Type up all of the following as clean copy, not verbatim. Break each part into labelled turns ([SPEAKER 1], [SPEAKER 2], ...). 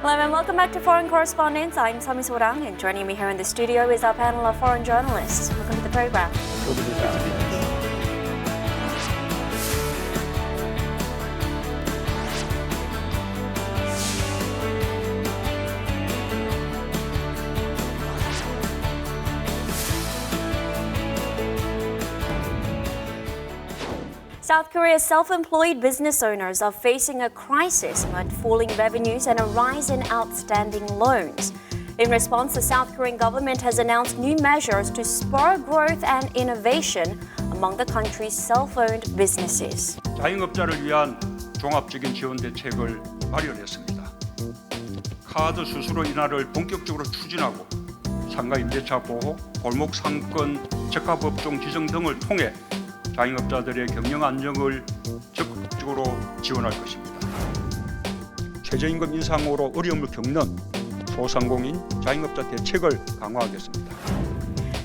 [SPEAKER 1] Hello and welcome back to Foreign Correspondents. I'm Sorang, and joining me here in the studio is our panel of foreign journalists. Welcome to the program.
[SPEAKER 2] Good to be back.
[SPEAKER 1] South Korea's self-employed business owners are facing a crisis amid falling revenues and a rise in outstanding loans. In response, the South Korean government has announced new measures to spur growth and innovation among the country's self-owned businesses.
[SPEAKER 3] 자영업자를 위한 종합적인 지원 대책을 마련했습니다. 카드 수수료 인하를 본격적으로 추진하고 상가 임대차 보호, 골목 상권 적합업종 지정 등을 통해 자영업자들의 경영 안정을 적극적으로 지원할 것입니다. 최저임금 인상으로 어려움을 겪는 소상공인 자영업자 대책을 강화하겠습니다.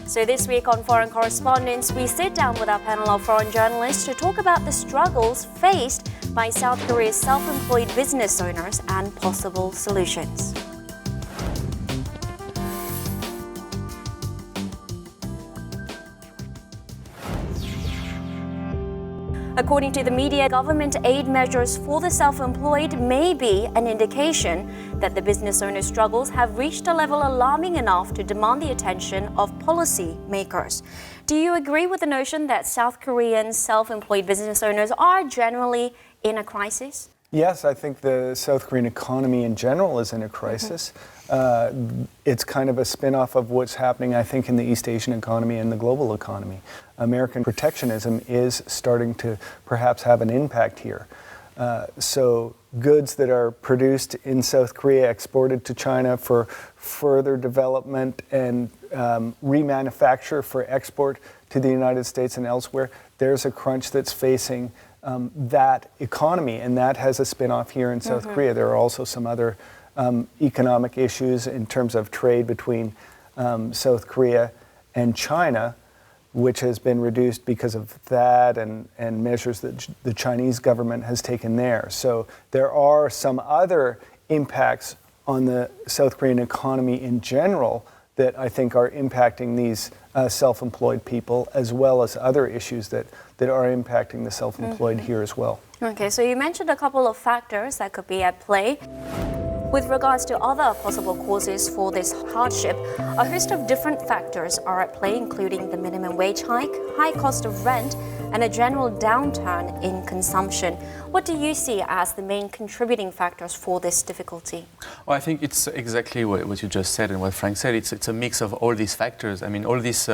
[SPEAKER 1] So this week on Foreign Correspondents, we sit down with our panel of foreign journalists to talk about the struggles faced by South Korea's self-employed business owners and possible solutions. According to the media, government aid measures for the self-employed may be an indication that the business owner's struggles have reached a level alarming enough to demand the attention of policy makers. Do you agree with the notion that South Korean self-employed business owners are generally in a crisis?
[SPEAKER 2] Yes, I think the South Korean economy in general is in a crisis. It's kind of a spin-off of what's happening, I think, in the East Asian economy and the global economy. American protectionism is starting to perhaps have an impact here. So goods that are produced in South Korea exported to China for further development and remanufacture for export to the United States and elsewhere, there's a crunch that's facing that economy, and that has a spin-off here in South Korea. There are also some other economic issues in terms of trade between South Korea and China, which has been reduced because of that and measures that the Chinese government has taken there. So there are some other impacts on the South Korean economy in general that I think are impacting these self-employed people, as well as other issues that are impacting the self-employed here as well.
[SPEAKER 1] Okay, so you mentioned a couple of factors that could be at play. With regards to other possible causes for this hardship, a host of different factors are at play, including the minimum wage hike, high cost of rent, and a general downturn in consumption. What do you see as the main contributing factors for this difficulty?
[SPEAKER 4] Well, I think it's exactly what you just said and what Frank said. It's a mix of all these factors. I mean, all these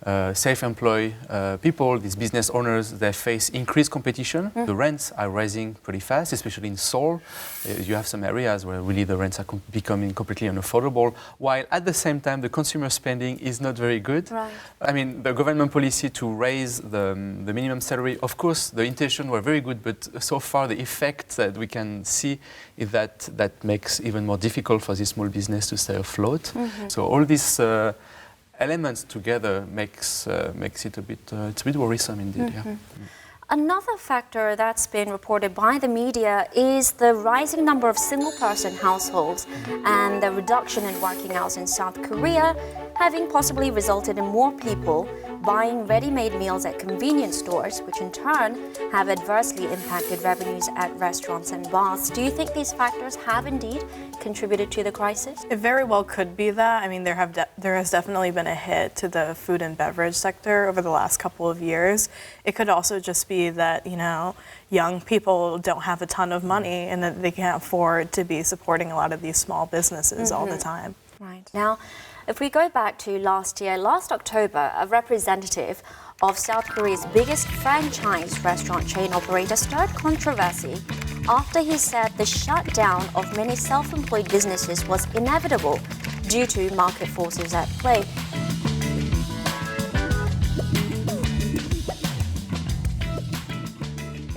[SPEAKER 4] self-employed people, these business owners, they face increased competition. The rents are rising pretty fast, especially in Seoul. You have some areas where really the rents are becoming completely unaffordable, while at the same time the consumer spending is not very good.
[SPEAKER 1] Right.
[SPEAKER 4] I mean, the government policy to raise the minimum salary, of course, the intention were very good, but so far the effect that we can see is that makes even more difficult for this small business to stay afloat. So all these elements together makes it a bit worrisome indeed. Yeah.
[SPEAKER 1] Another factor that's been reported by the media is the rising number of single-person households and the reduction in working hours in South Korea, having possibly resulted in more people buying ready-made meals at convenience stores, which in turn have adversely impacted revenues at restaurants and bars. Do you think these factors have indeed contributed to the crisis?
[SPEAKER 5] It very well could be that. I mean, there has definitely been a hit to the food and beverage sector over the last couple of years. It could also just be that, young people don't have a ton of money and that they can't afford to be supporting a lot of these small businesses all the time.
[SPEAKER 1] Right. Now, if we go back to last October, a representative of South Korea's biggest franchise restaurant chain operator stirred controversy after he said the shutdown of many self-employed businesses was inevitable due to market forces at play.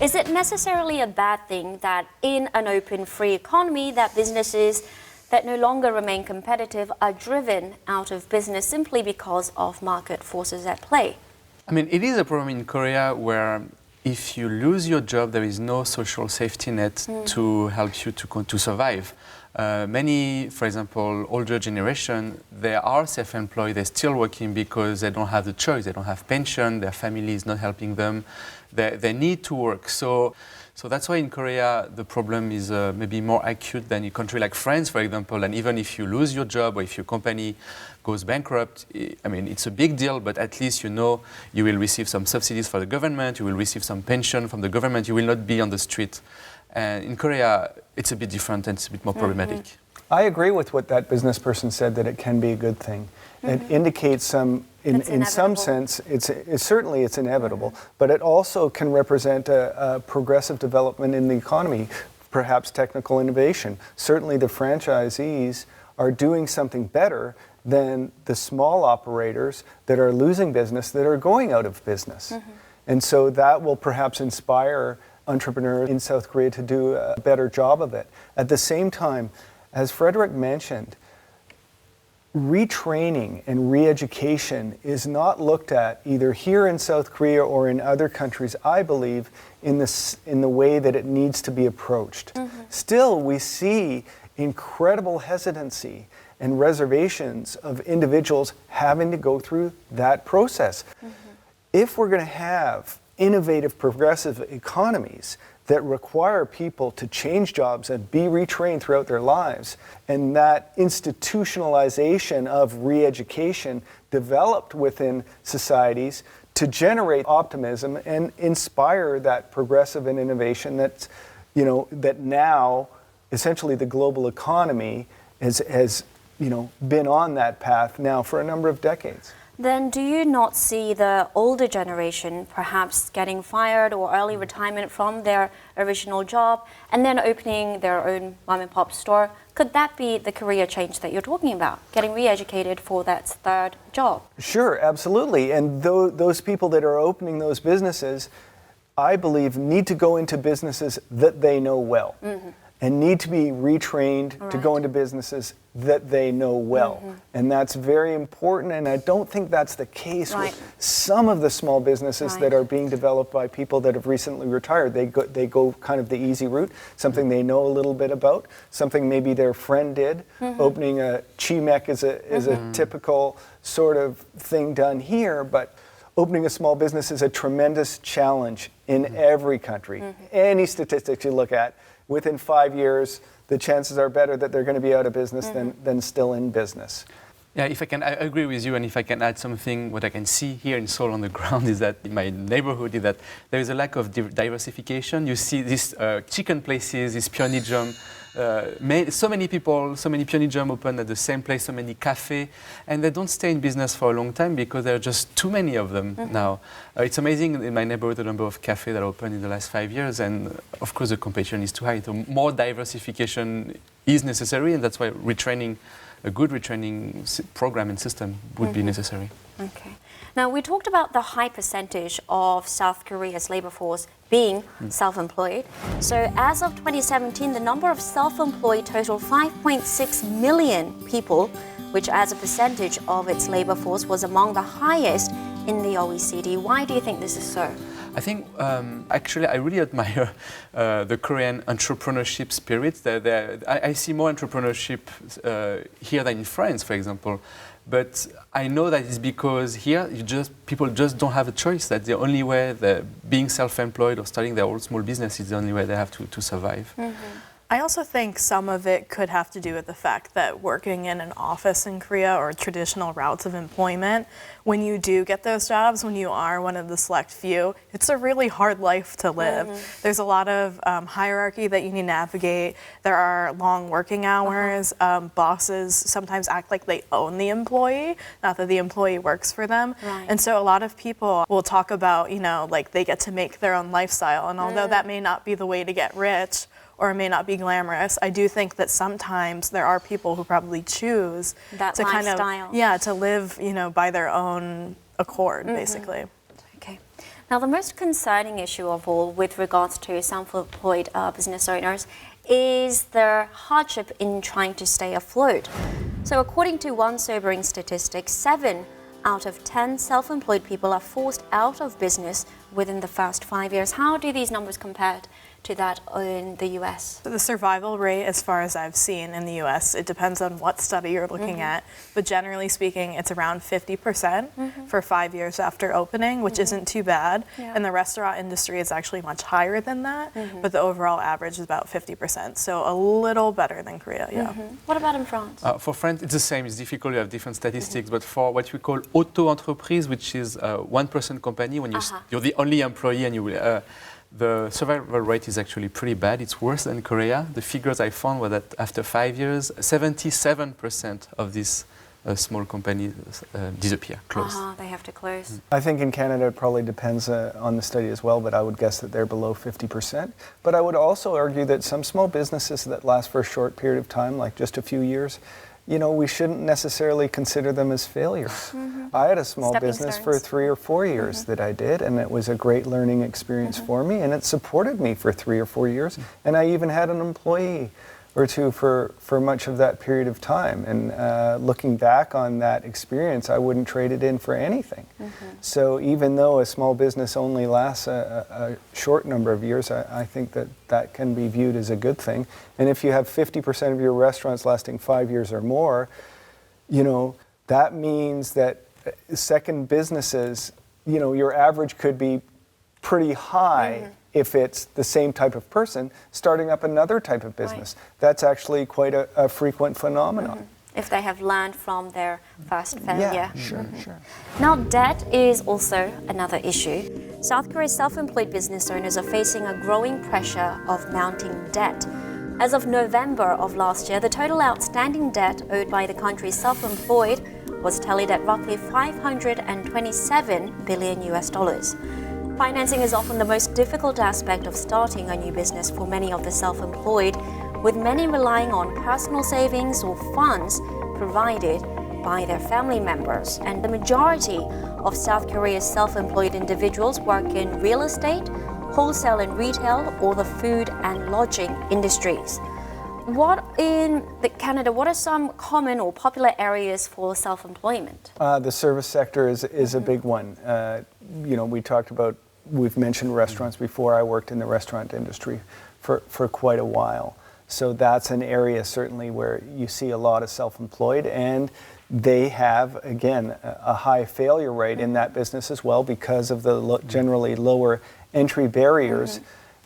[SPEAKER 1] Is it necessarily a bad thing that in an open, free economy that businesses that no longer remain competitive are driven out of business simply because of market forces at play?
[SPEAKER 4] I mean, it is a problem in Korea where if you lose your job, there is no social safety net to help you to survive. Many, for example, older generation, they are self-employed, they're still working because they don't have the choice, they don't have pension, their family is not helping them, they need to work. So that's why in Korea the problem is maybe more acute than in a country like France, for example. And even if you lose your job or if your company goes bankrupt, I mean, it's a big deal, but at least you know you will receive some subsidies for the government, you will receive some pension from the government, you will not be on the street. And in Korea, it's a bit different and it's a bit more problematic.
[SPEAKER 2] I agree with what that business person said, that it can be a good thing. It indicates some, in some sense, it's certainly it's inevitable, but it also can represent a progressive development in the economy, perhaps technical innovation. Certainly the franchisees are doing something better than the small operators that are losing business, that are going out of business. And so that will perhaps inspire entrepreneurs in South Korea to do a better job of it. At the same time, as Frederick mentioned, retraining and re-education is not looked at either here in South Korea or in other countries, I believe, in the way that it needs to be approached. Still, we see incredible hesitancy and reservations of individuals having to go through that process. If we're going to have innovative, progressive economies that require people to change jobs and be retrained throughout their lives, and that institutionalization of re-education developed within societies to generate optimism and inspire that progressive and innovation that's, that now essentially the global economy has been on that path now for a number of decades.
[SPEAKER 1] Then do you not see the older generation perhaps getting fired or early retirement from their original job and then opening their own mom and pop store? Could that be the career change that you're talking about, getting re-educated for that third job?
[SPEAKER 2] Sure, absolutely. And those people that are opening those businesses, I believe, need to go into businesses that they know well. And need to be retrained to go into businesses that they know well. And that's very important, and I don't think that's the case with some of the small businesses that are being developed by people that have recently retired. They go kind of the easy route, something they know a little bit about, something maybe their friend did. Opening a chimek is a typical sort of thing done here, but opening a small business is a tremendous challenge in every country. Any statistics you look at, within 5 years, the chances are better that they're going to be out of business than still in business.
[SPEAKER 4] Yeah, I agree with you, and if I can add something, what I can see here in Seoul on the ground is that in my neighborhood is that there is a lack of diversification. You see these chicken places, this pyeonijum, so many people, so many pyeonijum open at the same place, so many cafes, and they don't stay in business for a long time because there are just too many of them now. It's amazing in my neighborhood the number of cafes that opened in the last 5 years, and of course the competition is too high. So more diversification is necessary, and that's why a good retraining program and system would be necessary.
[SPEAKER 1] Okay. Now, we talked about the high percentage of South Korea's labor force being self-employed. So as of 2017, the number of self-employed totaled 5.6 million people, which as a percentage of its labor force was among the highest in the OECD. Why do you think this is so?
[SPEAKER 4] I think, actually, I really admire the Korean entrepreneurship spirit. I see more entrepreneurship here than in France, for example. But I know that it's because here people just don't have a choice. That the only way being self-employed or starting their own small business is the only way they have to survive.
[SPEAKER 5] I also think some of it could have to do with the fact that working in an office in Korea or traditional routes of employment, when you do get those jobs, when you are one of the select few, it's a really hard life to live. There's a lot of hierarchy that you need to navigate. There are long working hours. Bosses sometimes act like they own the employee, not that the employee works for them. And so a lot of people will talk about, like they get to make their own lifestyle. And although that may not be the way to get rich, or it may not be glamorous, I do think that sometimes there are people who probably choose
[SPEAKER 1] that
[SPEAKER 5] to
[SPEAKER 1] lifestyle.
[SPEAKER 5] To live, by their own accord, basically.
[SPEAKER 1] Okay. Now, the most concerning issue of all with regards to self-employed business owners is their hardship in trying to stay afloat. So according to one sobering statistic, 7 out of 10 self-employed people are forced out of business within the first 5 years. How do these numbers compare to that in the US?
[SPEAKER 5] So the survival rate, as far as I've seen in the US, it depends on what study you're looking at, but generally speaking, it's around 50% for 5 years after opening, which isn't too bad.
[SPEAKER 1] Yeah.
[SPEAKER 5] And the restaurant industry is actually much higher than that, but the overall average is about 50%, so a little better than Korea, yeah.
[SPEAKER 1] What about in France?
[SPEAKER 4] For France, it's the same. It's difficult. You have different statistics. But for what we call auto-entreprise, which is a one-person company, when you're the only employee and you will, the survival rate is actually pretty bad. It's worse than Korea. The figures I found were that after 5 years, 77% of these small companies disappear, close.
[SPEAKER 1] They have to close.
[SPEAKER 2] I think in Canada it probably depends on the study as well, but I would guess that they're below 50%. But I would also argue that some small businesses that last for a short period of time, like just a few years, you know, we shouldn't necessarily consider them as failures. I had a small
[SPEAKER 1] Stepping
[SPEAKER 2] business
[SPEAKER 1] stones.
[SPEAKER 2] for 3 or 4 years that I did, and it was a great learning experience for me, and it supported me for 3 or 4 years. And I even had an employee or two for much of that period of time. And looking back on that experience, I wouldn't trade it in for anything. So even though a small business only lasts a short number of years, I think that that can be viewed as a good thing. And if you have 50% of your restaurants lasting 5 years or more, you know, that means that second businesses, you know, your average could be pretty high if it's the same type of person starting up another type of business. That's actually quite a frequent phenomenon.
[SPEAKER 1] If they have learned from their first failure.
[SPEAKER 2] Yeah, sure.
[SPEAKER 1] Now, debt is also another issue. South Korea's self-employed business owners are facing a growing pressure of mounting debt. As of November of last year, the total outstanding debt owed by the country's self-employed was tallied at roughly $527 billion US. Financing is often the most difficult aspect of starting a new business for many of the self-employed, with many relying on personal savings or funds provided by their family members. And the majority of South Korea's self-employed individuals work in real estate, wholesale and retail, or the food and lodging industries. What are some common or popular areas for self-employment?
[SPEAKER 2] The service sector is a big one. You know, we've mentioned restaurants before. I worked in the restaurant industry for quite a while. So that's an area certainly where you see a lot of self-employed, and they have, again, a high failure rate in that business as well because of the generally lower entry barriers.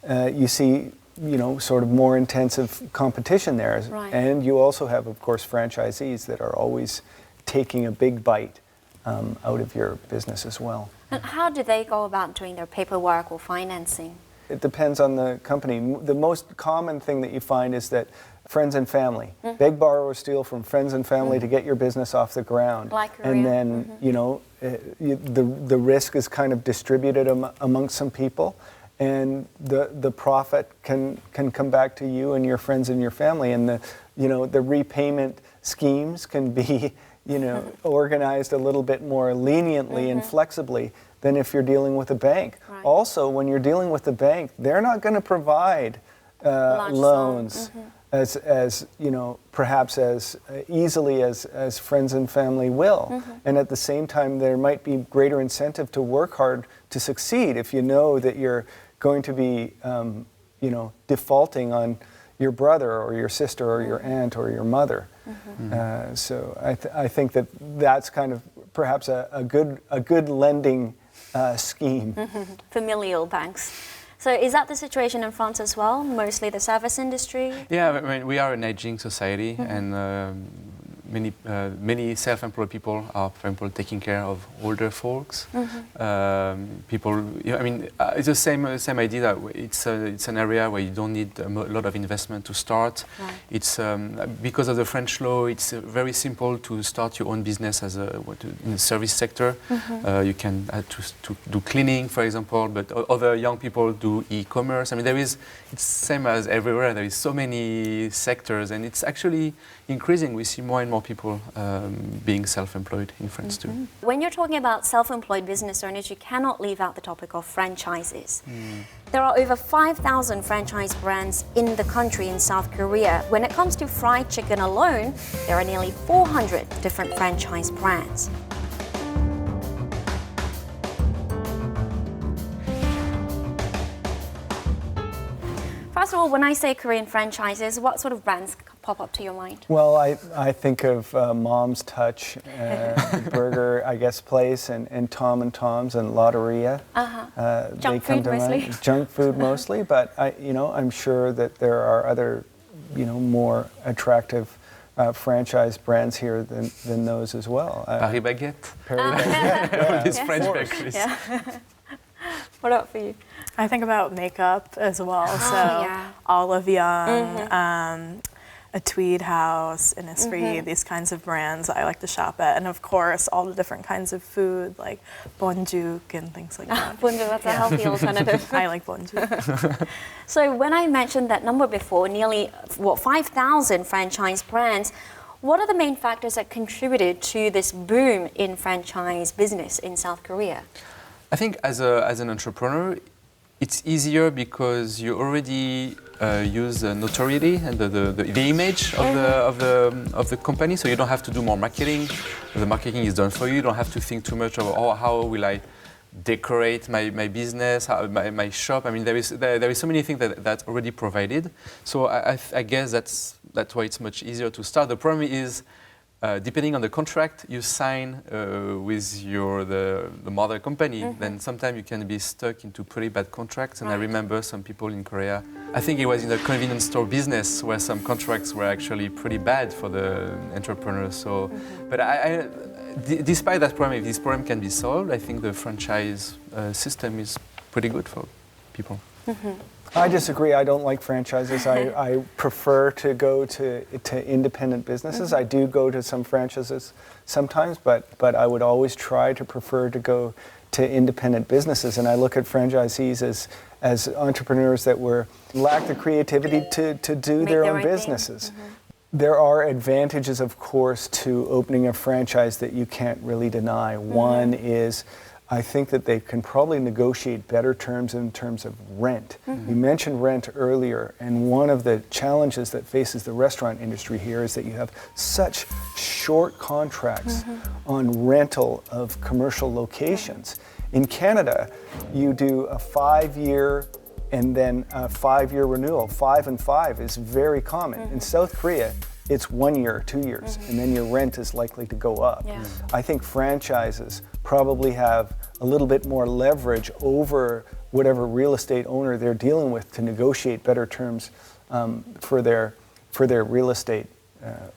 [SPEAKER 2] You see, you know, sort of more intensive competition there.
[SPEAKER 1] Right.
[SPEAKER 2] And you also have, of course, franchisees that are always taking a big bite out of your business as well.
[SPEAKER 1] And how do they go about doing their paperwork or financing?
[SPEAKER 2] It depends on the company. The most common thing that you find is that friends and family, beg, borrow, or steal from friends and family to get your business off the ground.
[SPEAKER 1] Like Korea.
[SPEAKER 2] And then, you know, the risk is kind of distributed amongst some people, and the profit can come back to you and your friends and your family, and the repayment schemes can be, you know, organized a little bit more leniently and flexibly than if you're dealing with a bank.
[SPEAKER 1] Right.
[SPEAKER 2] Also, when you're dealing with the bank, they're not going to provide loans as you know, perhaps as easily as friends and family will. And at the same time, there might be greater incentive to work hard to succeed if you know that you're going to be, you know, defaulting on your brother or your sister or your aunt or your mother. So I think that's kind of perhaps a good lending scheme.
[SPEAKER 4] Familial
[SPEAKER 1] banks. So is that the situation in France as well? Mostly the service industry?
[SPEAKER 4] Yeah, I mean, we are an aging society, and many self-employed people are, for example, taking care of older folks. People, you know, I mean, it's the same idea that it's an area where you don't need a lot of investment to start.
[SPEAKER 1] Right.
[SPEAKER 4] It's because of the French law, it's very simple to start your own business as in the service sector. You can to do cleaning, for example, but other young people do e-commerce. I mean, it's same as everywhere. There is so many sectors, and it's actually increasing. We see more and more people being self-employed in France too.
[SPEAKER 1] When you're talking about self-employed business owners, you cannot leave out the topic of franchises. There are over 5,000 franchise brands in the country in South Korea. When it comes to fried chicken alone, there are nearly 400 different franchise brands. first of all, when I say Korean franchises, what sort of brands pop up to your mind?
[SPEAKER 2] Well, I think of Mom's Touch, burger, I guess, place, and Tom and Tom's and Lotteria.
[SPEAKER 1] Junk food mostly.
[SPEAKER 2] Junk food mostly, but I'm sure that there are other, more attractive franchise brands here than those as well.
[SPEAKER 4] Paris Baguette.
[SPEAKER 2] Baguette.
[SPEAKER 4] These French bakeries.
[SPEAKER 1] Yeah. What about for you?
[SPEAKER 5] I think about makeup as well. Olive Young, a Tweed House, Innisfree, these kinds of brands I like to shop at. And of course, all the different kinds of food like bonjuk and things like that.
[SPEAKER 1] Bonjuk, that's a healthy alternative.
[SPEAKER 5] I like bonjuk.
[SPEAKER 1] So when I mentioned that number before, nearly 5,000 franchise brands, what are the main factors that contributed to this boom in franchise business in South Korea?
[SPEAKER 4] I think as an entrepreneur, it's easier because you already use notoriety and the image of the company, so you don't have to do more marketing. The marketing is done for you. You don't have to think too much of how will I decorate my business, my shop. I mean, there is so many things that's already provided. So I guess that's why it's much easier to start. The problem is, depending on the contract you sign with the mother company, then sometimes you can be stuck into pretty bad contracts. And I remember some people in Korea, I think it was in the convenience store business where some contracts were actually pretty bad for the entrepreneurs. So, but despite that problem, if this problem can be solved, I think the franchise system is pretty good for people.
[SPEAKER 2] I disagree. I don't like franchises. I prefer to go to independent businesses. I do go to some franchises sometimes, but I would always try to prefer to go to independent businesses. And I look at franchisees as entrepreneurs that lack the creativity to do their own businesses. There are advantages, of course, to opening a franchise that you can't really deny. One is, I think that they can probably negotiate better terms in terms of rent. You mentioned rent earlier, and one of the challenges that faces the restaurant industry here is that you have such short contracts on rental of commercial locations. In Canada, you do a 5-year and then a 5-year renewal. 5 and 5 is very common. In South Korea, it's 1 year or 2 years, and then your rent is likely to go up. I think franchises probably have a little bit more leverage over whatever real estate owner they're dealing with to negotiate better terms for their real estate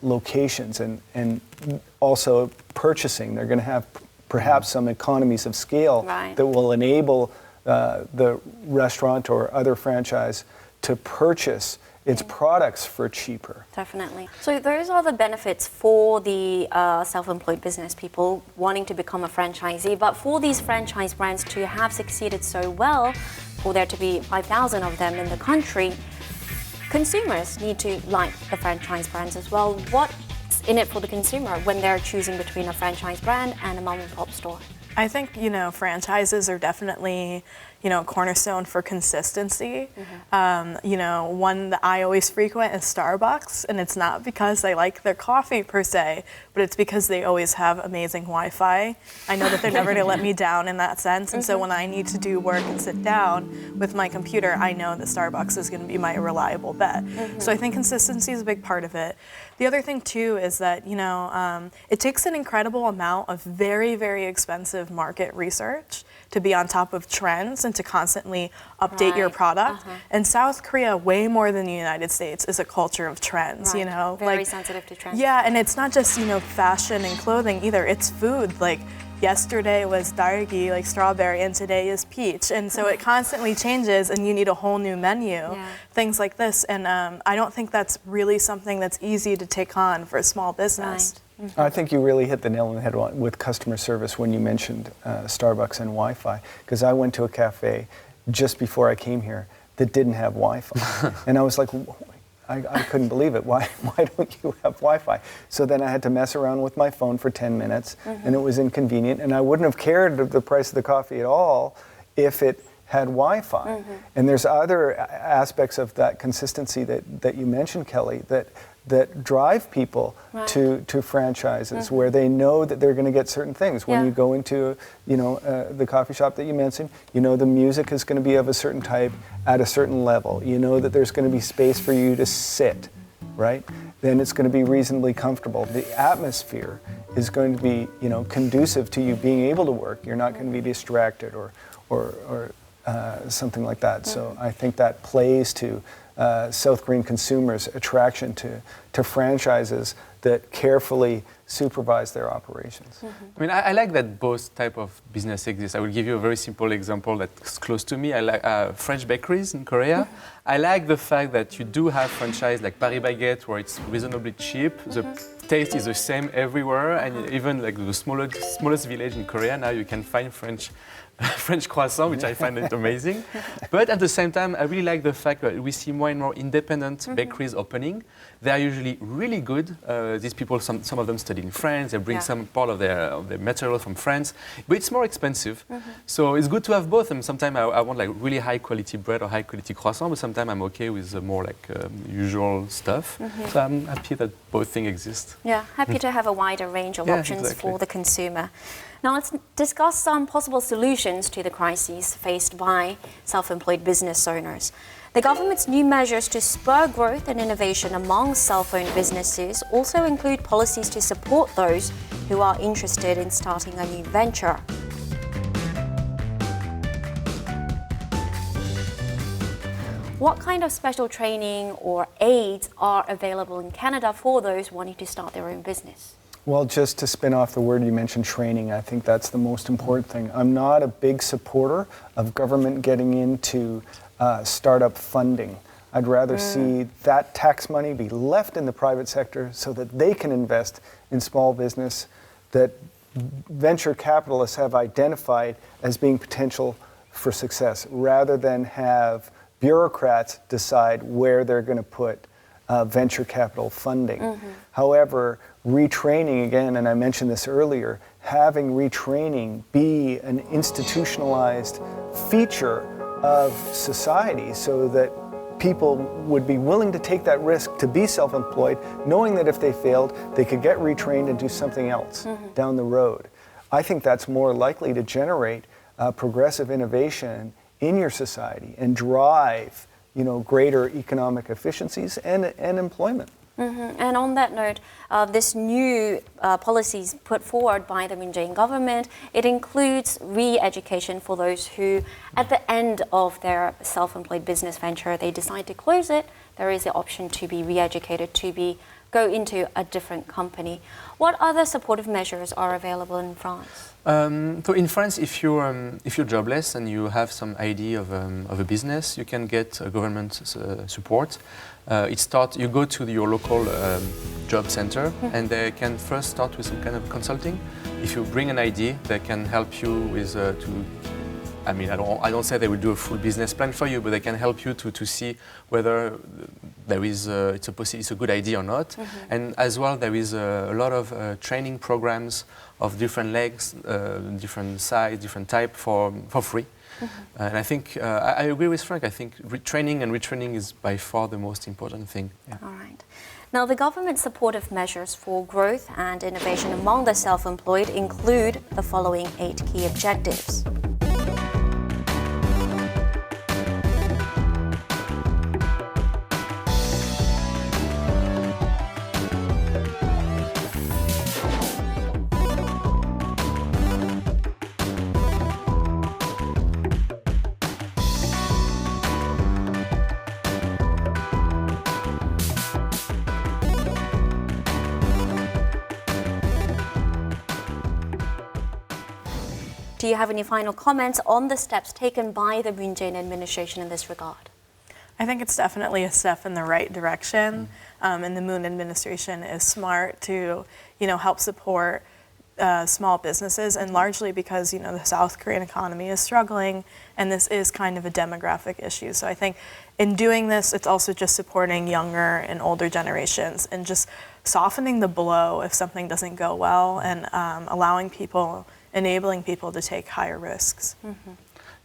[SPEAKER 2] locations, and also purchasing. They're going to have perhaps some economies of scale that will enable the restaurant or other franchise to purchase its products for cheaper.
[SPEAKER 1] Definitely. So those are the benefits for the self-employed business people wanting to become a franchisee. But for these franchise brands to have succeeded so well, for there to be 5,000 of them in the country, consumers need to like the franchise brands as well. What's in it for the consumer when they're choosing between a franchise brand and a mom and pop store?
[SPEAKER 5] I think, franchises are definitely, cornerstone for consistency. One that I always frequent is Starbucks, and it's not because I like their coffee per se, but it's because they always have amazing Wi-Fi. I know that they're never going to let me down in that sense, and so when I need to do work and sit down with my computer, I know that Starbucks is going to be my reliable bet. So I think consistency is a big part of it. The other thing too is that, it takes an incredible amount of very, very expensive market research to be on top of trends and to constantly update your product. And South Korea, way more than the United States, is a culture of trends,
[SPEAKER 1] Very sensitive to trends.
[SPEAKER 5] Yeah, and it's not just, fashion and clothing either, it's food. Like, yesterday was dargi, like strawberry, and today is peach. And so it constantly changes, and you need a whole new menu, things like this. And I don't think that's really something that's easy to take on for a small business.
[SPEAKER 2] I think you really hit the nail on the head with customer service when you mentioned Starbucks and Wi-Fi, because I went to a cafe just before I came here that didn't have Wi-Fi. And I was like, I couldn't believe it. Why don't you have Wi-Fi? So then I had to mess around with my phone for 10 minutes, and it was inconvenient. And I wouldn't have cared the price of the coffee at all if it had Wi-Fi. And there's other aspects of that consistency that you mentioned, Kelly, that drive people to franchises where they know that they're going to get certain things. When you go into, the coffee shop that you mentioned, you know the music is going to be of a certain type at a certain level. You know that there's going to be space for you to sit, right? Then it's going to be reasonably comfortable. The atmosphere is going to be, conducive to you being able to work. You're not going to be distracted or something like that. So I think that plays to South Korean consumers' attraction to franchises that carefully supervise their operations.
[SPEAKER 4] I mean, I like that both type of business exist. I will give you a very simple example that's close to me. I like French bakeries in Korea. I like the fact that you do have franchise like Paris Baguette, where it's reasonably cheap. The taste is the same everywhere, and even like the smallest village in Korea now you can find French croissant, which I find it amazing. But at the same time, I really like the fact that we see more and more independent bakeries opening. They are usually really good. These people, some of them study in France. They bring some part of their material from France, but it's more expensive. So it's good to have both. And sometimes I want like really high quality bread or high quality croissant, but sometimes I'm okay with more like usual stuff. So I'm happy that both things exist.
[SPEAKER 1] Yeah, happy to have a wider range of options for the consumer. Now let's discuss some possible solutions to the crises faced by self-employed business owners. The government's new measures to spur growth and innovation among self-owned businesses also include policies to support those who are interested in starting a new venture. What kind of special training or aids are available in Canada for those wanting to start their own business?
[SPEAKER 2] Well, just to spin off the word you mentioned, training, I think that's the most important thing. I'm not a big supporter of government getting into startup funding. I'd rather see that tax money be left in the private sector so that they can invest in small business that venture capitalists have identified as being potential for success, rather than have bureaucrats decide where they're going to put venture capital funding. However, retraining, again, and I mentioned this earlier, having retraining be an institutionalized feature of society so that people would be willing to take that risk to be self-employed, knowing that if they failed, they could get retrained and do something else down the road. I think that's more likely to generate progressive innovation in your society and drive, greater economic efficiencies and employment.
[SPEAKER 1] And on that note, this new policies put forward by the Jae-in government, it includes re-education for those who, at the end of their self-employed business venture, they decide to close it. There is the option to be re-educated, to go into a different company. What other supportive measures are available in France?
[SPEAKER 4] So in France, if you're jobless and you have some idea of a business, you can get government support. You go to your local job center, and they can first start with some kind of consulting. If you bring an idea, they can help you with I don't say they will do a full business plan for you, but they can help you to see whether there is it's a good idea or not. And as well, there is a lot of training programs of different legs, different size, different type for free. And I think I agree with Frank. I think training and retraining is by far the most important thing. Yeah.
[SPEAKER 1] All right. Now, the government supportive measures for growth and innovation among the self-employed include the following 8 key objectives. Do you have any final comments on the steps taken by the Jae-in administration in this regard?
[SPEAKER 5] I think it's definitely a step in the right direction, and the Moon administration is smart to, help support small businesses, and largely because the South Korean economy is struggling, and this is kind of a demographic issue. So I think in doing this, it's also just supporting younger and older generations, and just softening the blow if something doesn't go well, and enabling people to take higher risks.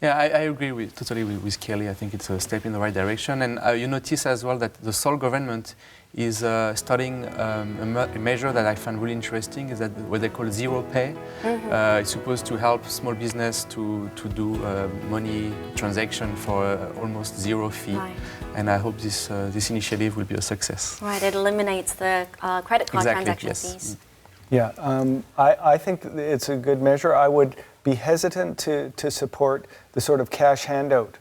[SPEAKER 4] Yeah, I agree totally with Kelly. I think it's a step in the right direction. And you notice as well that the Seoul government is starting a measure that I find really interesting, is that what they call zero pay. It's supposed to help small business to do money transaction for almost zero fee.
[SPEAKER 1] Right.
[SPEAKER 4] And I hope this initiative will be a success.
[SPEAKER 1] Right, it eliminates the credit card transaction
[SPEAKER 4] yes.
[SPEAKER 1] fees.
[SPEAKER 2] Yeah, I think it's a good measure. I would be hesitant to support the sort of cash handout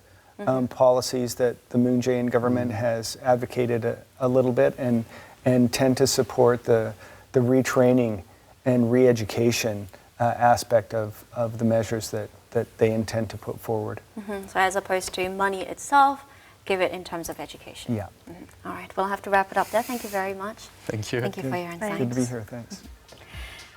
[SPEAKER 2] policies that the Moon Jae-in government has advocated a little bit, and tend to support the retraining and re-education aspect of the measures that they intend to put forward.
[SPEAKER 1] So as opposed to money itself, give it in terms of education.
[SPEAKER 2] Yeah.
[SPEAKER 1] All right, we'll have to wrap it up there. Thank you very much.
[SPEAKER 4] Thank you.
[SPEAKER 1] Thank you for your insights.
[SPEAKER 2] Good to be here, thanks.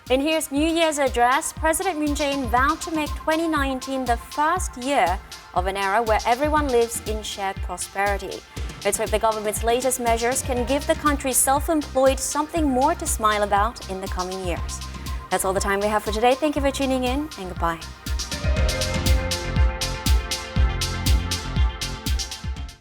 [SPEAKER 1] In his New Year's address, President Moon Jae-in vowed to make 2019 the first year of an era where everyone lives in shared prosperity. Let's hope the government's latest measures can give the country's self-employed something more to smile about in the coming years. That's all the time we have for today. Thank you for tuning in, and goodbye.